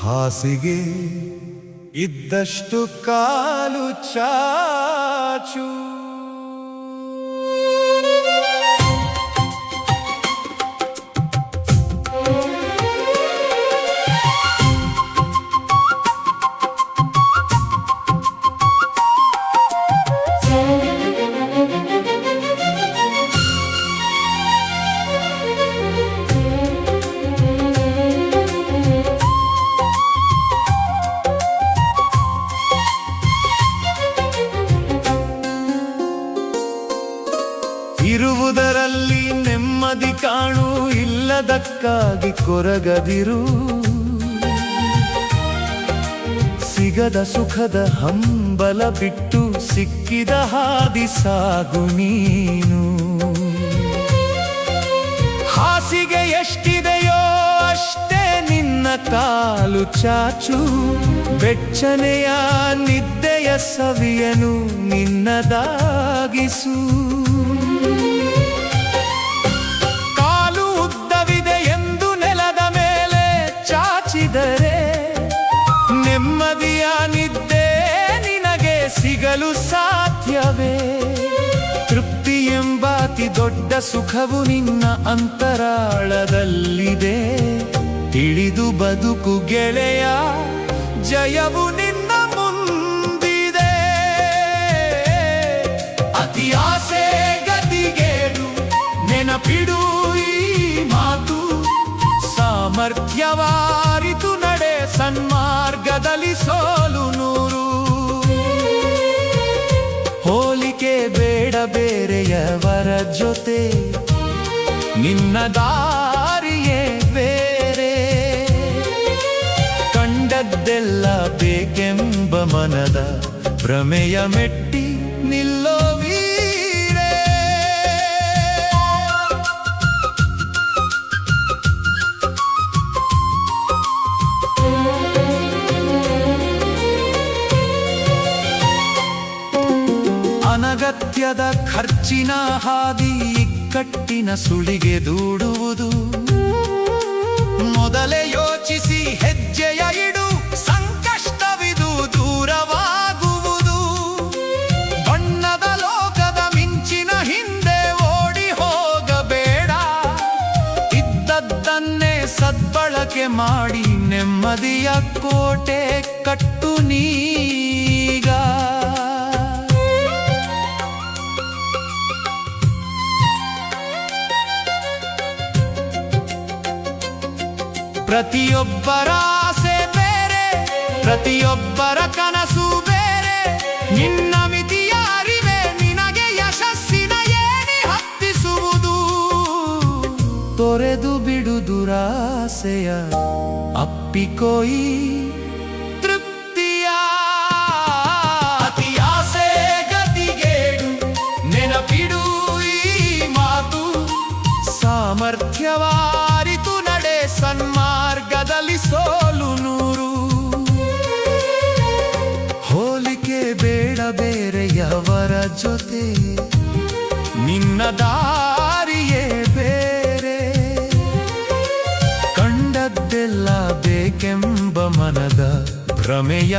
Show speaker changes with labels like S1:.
S1: ಹಾಸಿಗೆ ಇದ್ದಷ್ಟು ಕಾಲು ಚಾಚು. ಇರುವುದರಲ್ಲಿ ನೆಮ್ಮದಿ ಕಾಣು, ಇಲ್ಲದಕ್ಕಾಗಿ ಕೊರಗದಿರು. ಸಿಗದ ಸುಖದ ಹಂಬಲ ಬಿಟ್ಟು ಸಿಕ್ಕಿದ ಹಾದಿ ಸಾಗು ನೀನು. ಹಾಸಿಗೆ ಎಷ್ಟಿದೆಯೋ ಅಷ್ಟೇ ನಿನ್ನ ಕಾಲು ಚಾಚು. ಬೆಚ್ಚನೆಯ ನಿದ್ದೆಯ ಸವಿಯನು ನಿನ್ನದಾಗಿಸು. ಕಾಲು ಉದ್ದವಿದೆ ಎಂದು ನೆಲದ ಮೇಲೆ ಚಾಚಿದರೆ ನೆಮ್ಮದಿಯ ನಿದ್ದೆ ನಿನಗೆ ಸಿಗಲು ಸಾಧ್ಯವೇ? ತೃಪ್ತಿ ಎಂಬ ಅತಿ ದೊಡ್ಡ ಸುಖವು ನಿನ್ನ ಅಂತರಾಳದಲ್ಲಿದೆ. ತಿಳಿದು ಬದುಕು ಗೆಳೆಯ, ಜಯವು ನಿನ್ನ ಮುಂದಿದೆ. ಅತಿ ಆಸೆ ಗತಿಗೇಡು, ನೆನಪಿಡು ಈ ಮಾತು. ಸಾಮರ್ಥ್ಯವಾರಿತು ನಡೆ, ಸನ್ಮಾರ್ಗದಲ್ಲಿ ಸೋಲು ನೂರು. ಹೋಲಿಕೆ ಬೇಡ ಬೇರೆಯವರ ಜೊತೆ, ನಿನ್ನ ದಾರಿಯೇ ಬೇರೆ. ಕಂಡದ್ದೆಲ್ಲ ಬೇಕೆಂಬ ಮನದ ಭ್ರಮೆಯ ಮೆಟ್ಟಿ ನಿಲ್ಲೋ ವೀರೇ. ಅನಗತ್ಯದ ಖರ್ಚಿನ ಹಾದಿ, ಇಕ್ಕಟ್ಟಿನ ಸುಳಿಗೆ ದೂಡುವುದು. ಮೊದಲೇ ಯೋಚಿಸಿ ಹೆಜ್ಜೆಯ ಇಡು, ಸಂಕಷ್ಟವಿದು ದೂರವಾಗುವುದು. ಬಣ್ಣದ ಲೋಕದ ಮಿಂಚಿನ ಹಿಂದೆ ಓಡಿ ಹೋಗಬೇಡ. ಇದ್ದದ್ದನ್ನೇ ಸದ್ಬಳಕೆ ಮಾಡಿ ನೆಮ್ಮದಿಯ ಕೋಟೆ ಕಟ್ಟು ನೀಗ. ಪ್ರತಿಯೊಬ್ಬರ ಆಸೆ ಬೇರೆ, ಪ್ರತಿಯೊಬ್ಬರ ಕನಸು ಬೇರೆ. ನಿನ್ನ ಮಿತಿಯ ಅರಿವೆ ನಿನಗೆ ಯಶಸ್ಸಿನ ಏಣಿ ಹತ್ತಿಸುವುದು. ತೊರೆದು ಬಿಡು ದುರಾಸೆಯ, ಅಪ್ಪಿಕೋಯಿ ತೃಪ್ತಿಯ. ಅತಿ ಆಸೆ ಗತಿಗೇಡು, ನೆನಪಿಡು ಈ ಮಾತು. ಸಾಮರ್ಥ್ಯವಾರಿತು ನಡೆ, ಸನ್ಮಾರ್ಗದಲ್ಲಿ ಸೋಲು ನೂರು. ಹೋಲಿಕೆ ಬೇಡ ಬೇರೆಯವರ ಜೊತೆ, ನಿನ್ನ ದಾರಿಯೇ ಬೇರೆ. ಕಂಡದ್ದೆಲ್ಲ ಬೇಕೆಂಬ ಮನದ ಭ್ರಮೆಯ